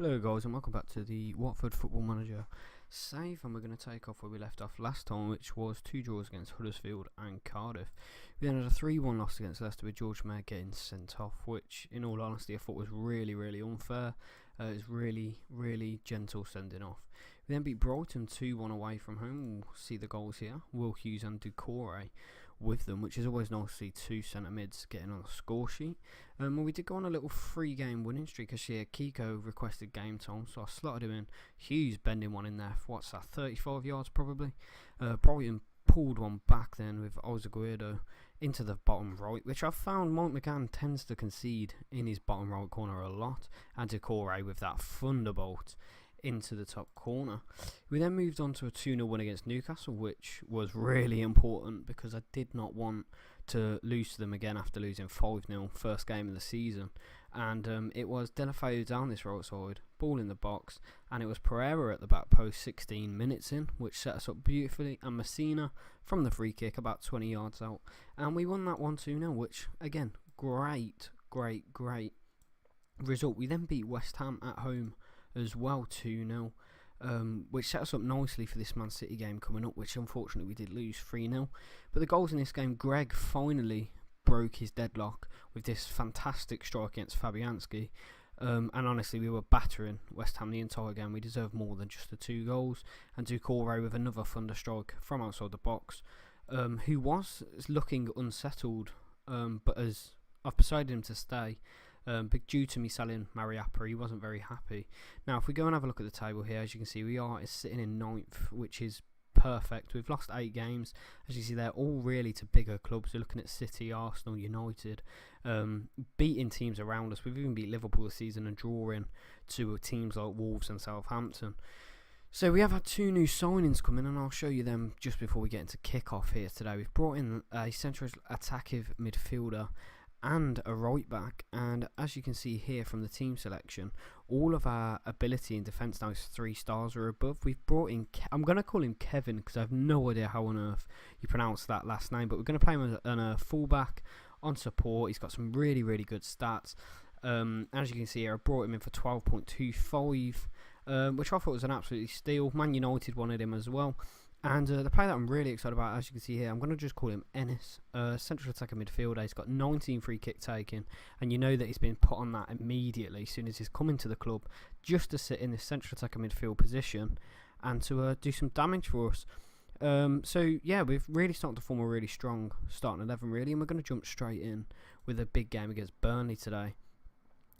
Hello guys and welcome back to the Watford Football Manager save, and we're going to take off where we left off last time, which was 2 draws against Huddersfield and Cardiff. We then had a 3-1 loss against Leicester with George Mayer getting sent off, which in all honesty I thought was really unfair. It was really gentle sending off. We then beat Brighton 2-1 away from home. We'll see the goals here. Will Hughes and Doucouré with them, which is always nice to see two centre mids getting on the score sheet. Well, we did go on a little 3-game winning streak as here. Kiko requested game time, so I slotted him in. Hughes bending one in there for what's that, 35 yards probably. Brighton pulled one back then with Ozaguirre into the bottom right, which I've found Mike McGann tends to concede in his bottom right corner a lot, and Doucouré with that thunderbolt into the top corner. We then moved on to a 2-0 win against Newcastle, which was really important because I did not want to lose to them again after losing 5-0 first game of the season. And it was Deulofeu down this right side, ball in the box, and it was Pereira at the back post 16 minutes in, which set us up beautifully, and Messina from the free kick about 20 yards out, and we won that 1-2-0, which again, great result. We then beat West Ham at home as well 2-0, which set us up nicely for this Man City game coming up, which unfortunately we did lose 3-0. But the goals in this game, Greg finally broke his deadlock with this fantastic strike against Fabianski, and honestly we were battering West Ham the entire game. We deserved more than just the 2 goals, and Doucouré with another thunder strike from outside the box, who was looking unsettled, but as I've persuaded him to stay. But due to me selling Mariappa, he wasn't very happy. Now, if we go and have a look at the table here, as you can see, we are sitting in 9th, which is perfect. We've lost 8 games. As you see, they're all really to bigger clubs. We're looking at City, Arsenal, United, beating teams around us. We've even beat Liverpool this season and drawing to teams like Wolves and Southampton. So we have had 2 new signings coming, and I'll show you them just before we get into kick-off here today. We've brought in a central attacking midfielder and a right back, and as you can see here from the team selection, all of our ability in defence now is 3 stars or above. We've brought in, I'm going to call him Kevin because I have no idea how on earth you pronounce that last name, but we're going to play him on a fullback on support. He's got some really good stats. As you can see here, I brought him in for 12.25, which I thought was an absolutely steal. Man United wanted him as well. And the player that I'm really excited about, as you can see here, I'm going to just call him Ennis, central attacker midfielder. He's got 19 free kick taking, and you know that he's been put on that immediately as soon as he's come into the club, just to sit in this central attacker midfield position and to do some damage for us. So yeah, we've really started to form a really strong starting 11 really, and we're going to jump straight in with a big game against Burnley today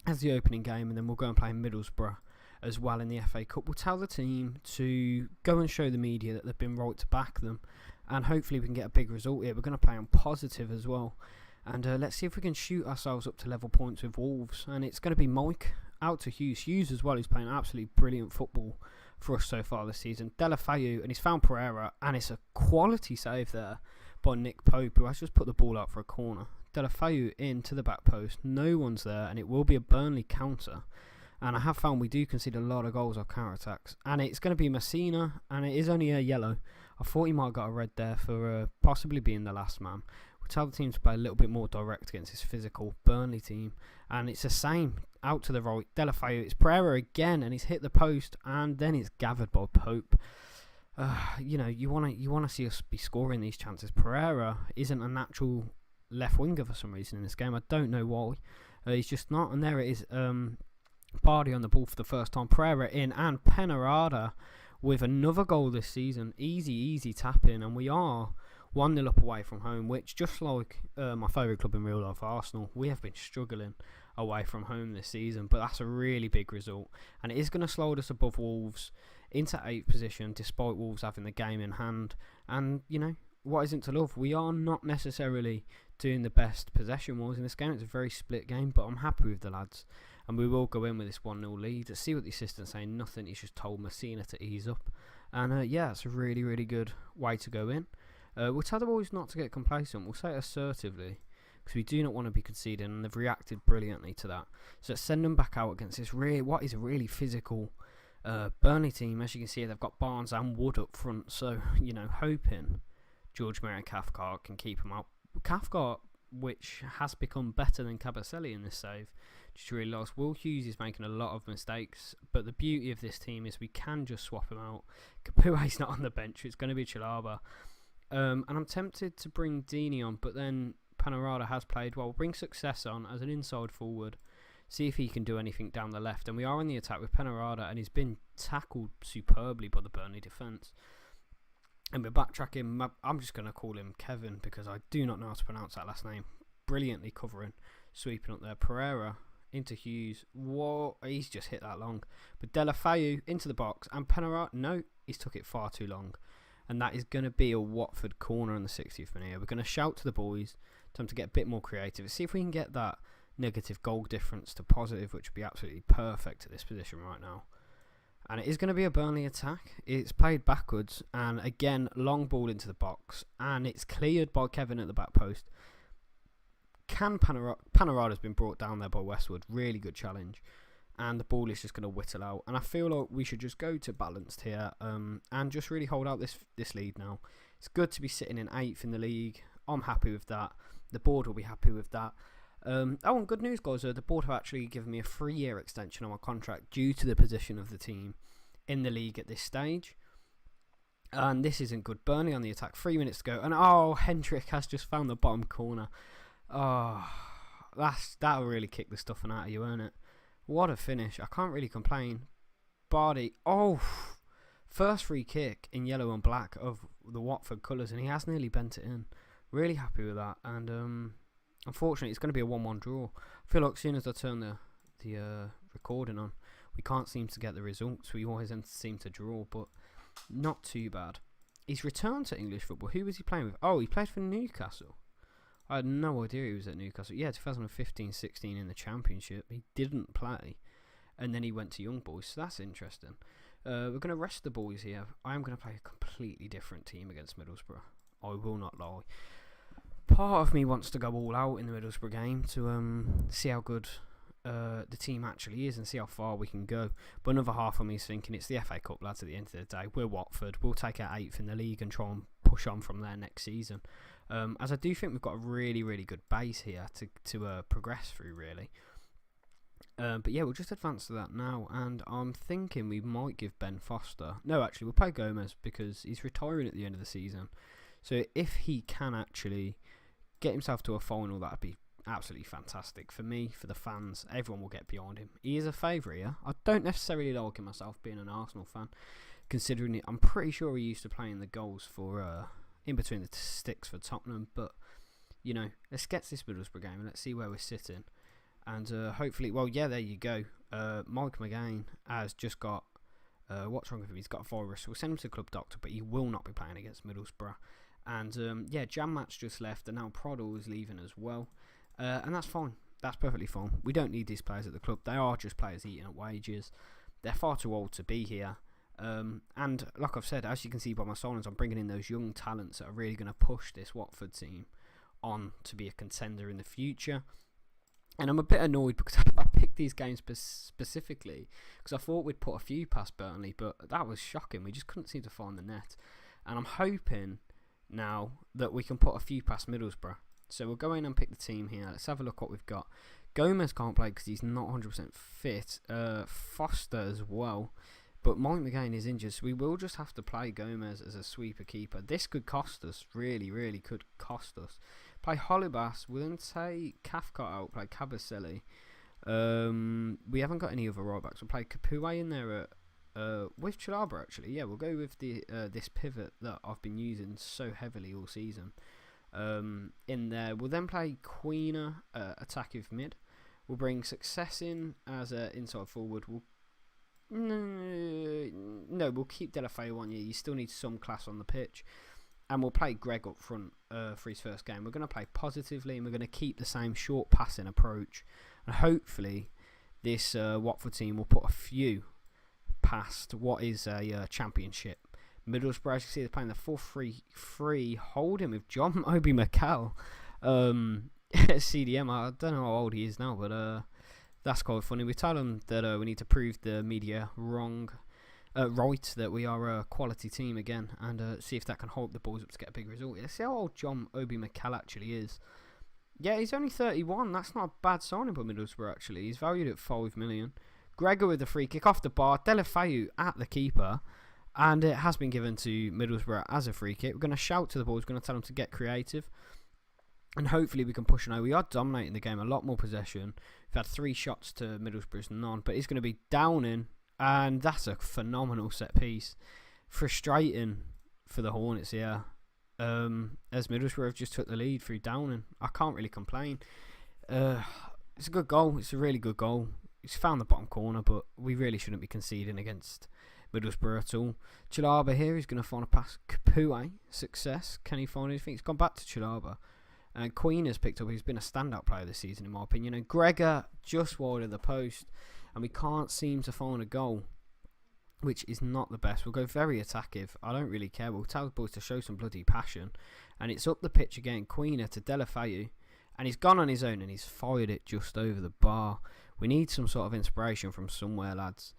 as the opening game, and then we'll go and play Middlesbrough as well in the FA Cup. We'll tell the team to go and show the media that they've been right to back them, and hopefully we can get a big result here. We're going to play on positive as well, and let's see if we can shoot ourselves up to level points with Wolves. And it's going to be Mike out to Hughes as well, who's playing absolutely brilliant football for us so far this season. Deulofeu, and he's found Pereira, and it's a quality save there by Nick Pope, who has just put the ball out for a corner. Deulofeu into the back post, no one's there, and it will be a Burnley counter. And I have found we do concede a lot of goals off counter-attacks. And it's going to be Messina, and it is only a yellow. I thought he might have got a red there for possibly being the last man. We'll tell the team to play a little bit more direct against this physical Burnley team. And it's the same, out to the right. Deulofeu, it's Pereira again, and he's hit the post, and then it's gathered by Pope. You know, you want to see us be scoring these chances. Pereira isn't a natural left winger for some reason in this game. I don't know why. He's just not, and there it is. Bardi on the ball for the first time, Pereira in, and Penarada with another goal this season. Easy tap in, and we are 1-0 up away from home, which, just like my favourite club in real life, Arsenal, we have been struggling away from home this season, but that's a really big result, and it is going to slide us above Wolves into 8th position, despite Wolves having the game in hand. And you know, what isn't to love? We are not necessarily doing the best possession-wise in this game. It's a very split game, but I'm happy with the lads. And we will go in with this 1-0 lead. Let's see what the assistant's saying. Nothing. He's just told Messina to ease up. And yeah, it's a really good way to go in. We'll tell the boys not to get complacent. We'll say it assertively, because we do not want to be conceding, and they've reacted brilliantly to that. So let's send them back out against this what is a really physical Burnley team. As you can see, they've got Barnes and Wood up front. So, you know, hoping George Mayer and Cathcart can keep him out. Cathcart which has become better than Cabaselli in this save. Just really lost. Will Hughes is making a lot of mistakes, but the beauty of this team is we can just swap him out. Capue's not on the bench. It's going to be Chalaba. And I'm tempted to bring Deeney on, but then Panorada has played well. We'll bring Success on as an inside forward. See if he can do anything down the left. And we are on the attack with Panorada, and he's been tackled superbly by the Burnley defence. And we're backtracking. I'm just going to call him Kevin because I do not know how to pronounce that last name. Brilliantly covering, sweeping up there. Pereira into Hughes. Whoa, he's just hit that long. But Delafeu into the box. And Panorada, no, he's took it far too long. And that is going to be a Watford corner in the 60th minute. We're going to shout to the boys. Time to get a bit more creative. See if we can get that negative goal difference to positive, which would be absolutely perfect at this position right now. And it is going to be a Burnley attack. It's played backwards. And again, long ball into the box. And it's cleared by Kevin at the back post. Panorada's been brought down there by Westwood. Really good challenge. And the ball is just going to whittle out. And I feel like we should just go to balanced here. And just really hold out this lead now. It's good to be sitting in 8th in the league. I'm happy with that. The board will be happy with that. And good news, guys. The board have actually given me a 3-year extension on my contract due to the position of the team in the league at this stage. And this isn't good. Burnley on the attack. 3 minutes to go. And Hendrick has just found the bottom corner. That'll really kick the stuffing out of you, won't it? What a finish. I can't really complain. Bardi. First free kick in yellow and black of the Watford colours. And he has nearly bent it in. Really happy with that. And unfortunately, it's going to be a 1-1 draw. I feel like as soon as I turn the recording on, we can't seem to get the results. We always seem to draw, but not too bad. He's returned to English football. Who was he playing with? He played for Newcastle. I had no idea he was at Newcastle. Yeah, 2015-16 in the Championship. He didn't play. And then he went to Young Boys, so that's interesting. We're going to rest the boys here. I am going to play a completely different team against Middlesbrough. I will not lie. Part of me wants to go all out in the Middlesbrough game to see how good the team actually is and see how far we can go. But another half of me is thinking it's the FA Cup, lads, at the end of the day. We're Watford. We'll take our 8th in the league and try and push on from there next season. As I do think we've got a really, really good base here to progress through, really. But yeah, we'll just advance to that now. And I'm thinking we might give Ben Foster. No, actually, we'll play Gomez because he's retiring at the end of the season. So if he can actually get himself to a final, that would be absolutely fantastic for me, for the fans. Everyone will get behind him. He is a favourite here. I don't necessarily like him myself, being an Arsenal fan, considering it. I'm pretty sure he used to play in the goals for in between the sticks for Tottenham. But you know, let's get to this Middlesbrough game and let's see where we're sitting. And hopefully, well, yeah, there you go. Mike McGain has just got what's wrong with him? He's got a virus. We'll send him to the club doctor, but he will not be playing against Middlesbrough. And yeah, Jam Match just left, and now Proddle is leaving as well. And that's fine. That's perfectly fine. We don't need these players at the club. They are just players eating at wages. They're far too old to be here. And like I've said, as you can see by my signings, I'm bringing in those young talents that are really going to push this Watford team on to be a contender in the future. And I'm a bit annoyed because I picked these games specifically because I thought we'd put a few past Burnley, but that was shocking. We just couldn't seem to find the net. And I'm hoping now that we can put a few past Middlesbrough. So we'll go in and pick the team here. Let's have a look what we've got. Gomez can't play because he's not 100% fit. Foster as well. But Mike McGain is injured, so we will just have to play Gomez as a sweeper keeper. This could cost us, really, really could cost us. Play Holibas, we'll then take Cathcart out, play Cabaselli. We haven't got any other right backs. We'll play Capoue in there with Chalaba, actually. Yeah, we'll go with the this pivot that I've been using so heavily all season. In there, we'll then play Queener, attacking mid. We'll bring Success in as an inside forward. We'll keep Delafeu on you. You still need some class on the pitch. And we'll play Greg up front for his first game. We're going to play positively and we're going to keep the same short passing approach. And hopefully this Watford team will put a few past what is a championship. Middlesbrough, as you see, they're playing the 4-3-3 holding with John Obi Mikel. CDM, I don't know how old he is now, but that's quite funny. We tell them that we need to prove the media right, that we are a quality team again, and see if that can hold the boys up to get a big result. Let's see how old John Obi Mikel actually is. Yeah, he's only 31. That's not a bad signing by Middlesbrough, actually. He's valued at 5 million. Gregor with the free kick off the bar. Delafeu at the keeper. And it has been given to Middlesbrough as a free kick. We're going to shout to the ball. We're going to tell them to get creative. And hopefully we can push an over. We are dominating the game. A lot more possession. We've had 3 shots to Middlesbrough's none. But it's going to be Downing. And that's a phenomenal set piece. Frustrating for the Hornets here. As Middlesbrough have just took the lead through Downing. I can't really complain. It's a good goal. It's a really good goal. He's found the bottom corner, but we really shouldn't be conceding against Middlesbrough at all. Chalaba here is going to find a pass. Kapue, success. Can he find anything? He's gone back to Chalaba. And Queen has picked up. He's been a standout player this season, in my opinion. And Gregor just wide of the post. And we can't seem to find a goal, which is not the best. We'll go very attackive. I don't really care. We'll tell the boys to show some bloody passion. And it's up the pitch again. Queener to Delafeu. And he's gone on his own and he's fired it just over the bar. We need some sort of inspiration from somewhere, lads.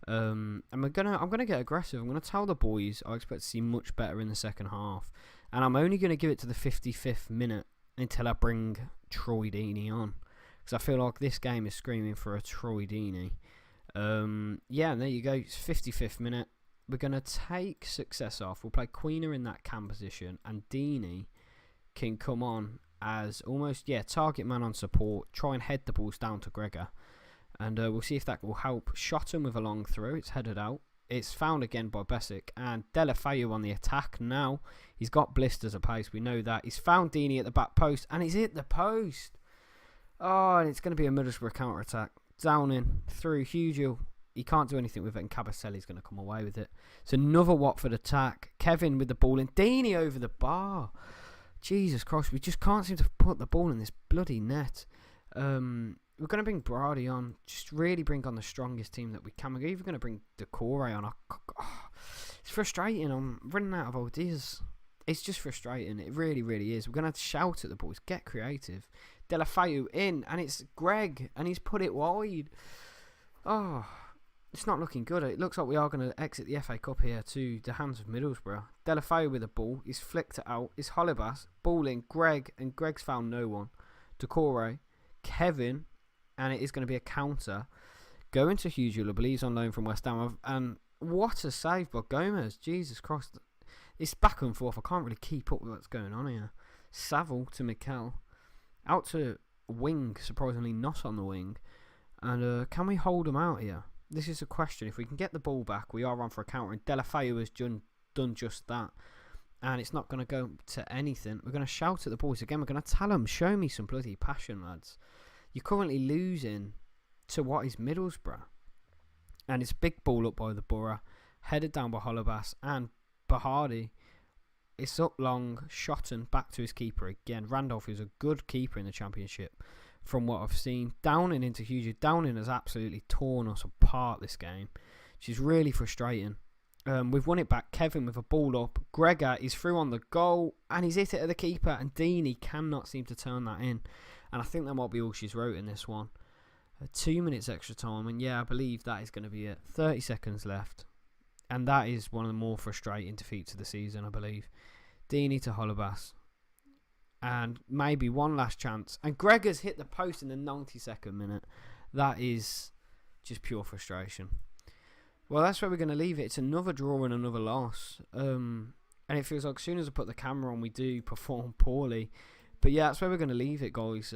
And I'm gonna get aggressive. I'm gonna tell the boys I expect to see much better in the second half. And I'm only gonna give it to the 55th minute until I bring Troy Deeney on. Because I feel like this game is screaming for a Troy Deeney. Yeah, and there you go. It's 55th minute. We're going to take success off. We'll play Queener in that cam position. And Deeney can come on as almost, target man on support. Try and head the balls down to Gregor. And we'll see if that will help. Shot him with a long throw. It's headed out. It's found again by Besic. And Delafeu on the attack now. He's got blisters of pace. We know that. He's found Deeney at the back post. And he's hit the post. Oh, and it's going to be a Middlesbrough counter-attack. Downing through Hugel. He can't do anything with it, and Cabaselli's going to come away with it. It's another Watford attack. Kevin with the ball in. Deeney over the bar. Jesus Christ, we just can't seem to put the ball in this bloody net. We're going to bring Brady on. Just really bring on the strongest team that we can. We're even going to bring Decore on. It's frustrating. I'm running out of ideas. It's just frustrating. It really, really is. We're going to have to shout at the boys. Get creative. Delafeu in, and it's Greg, and he's put it wide. Oh, it's not looking good. It looks like we are going to exit the FA Cup here to the hands of Middlesbrough. Delafeu with the ball. He's flicked it out. It's Holibas. Ball in. Greg, and Greg's found no one. Decore. Kevin, and it is going to be a counter. Going to Hugel, I believe he's on loan from West Ham. And what a save by Gomez. Jesus Christ. It's back and forth. I can't really keep up with what's going on here. Saville to Mikel. Out to wing, surprisingly not on the wing. And can we hold them out here? This is a question. If we can get the ball back, we are on for a counter. And Delafeu has done just that. And it's not going to go to anything. We're going to shout at the boys again. We're going to tell them, show me some bloody passion, lads. You're currently losing to what is Middlesbrough. And it's a big ball up by the Borough. Headed down by Holibas and Bahardi. It's up long, shot and back to his keeper again. Randolph is a good keeper in the Championship from what I've seen. Downing into Hughes. Downing has absolutely torn us apart this game, which is really frustrating. We've won it back. Kevin with a ball up. Gregor is through on the goal and he's hit it at the keeper, and Deeney cannot seem to turn that in. And I think that might be all she's wrote in this one. 2 minutes extra time, and I believe that is going to be it. 30 seconds left. And that is one of the more frustrating defeats of the season, I believe. Deeney to Holibas. And maybe one last chance. And Gregor's hit the post in the 92nd minute. That is just pure frustration. Well, that's where we're going to leave it. It's another draw and another loss. And it feels like as soon as I put the camera on, we do perform poorly. But that's where we're going to leave it, guys.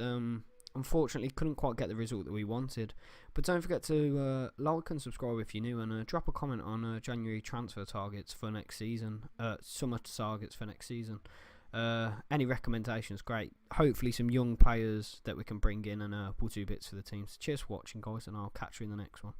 Unfortunately, couldn't quite get the result that we wanted. But don't forget to like and subscribe if you're new, and drop a comment on January transfer targets for next season. Summer targets for next season. Any recommendations, great. Hopefully some young players that we can bring in, and we'll do bits for the team. So cheers for watching, guys, and I'll catch you in the next one.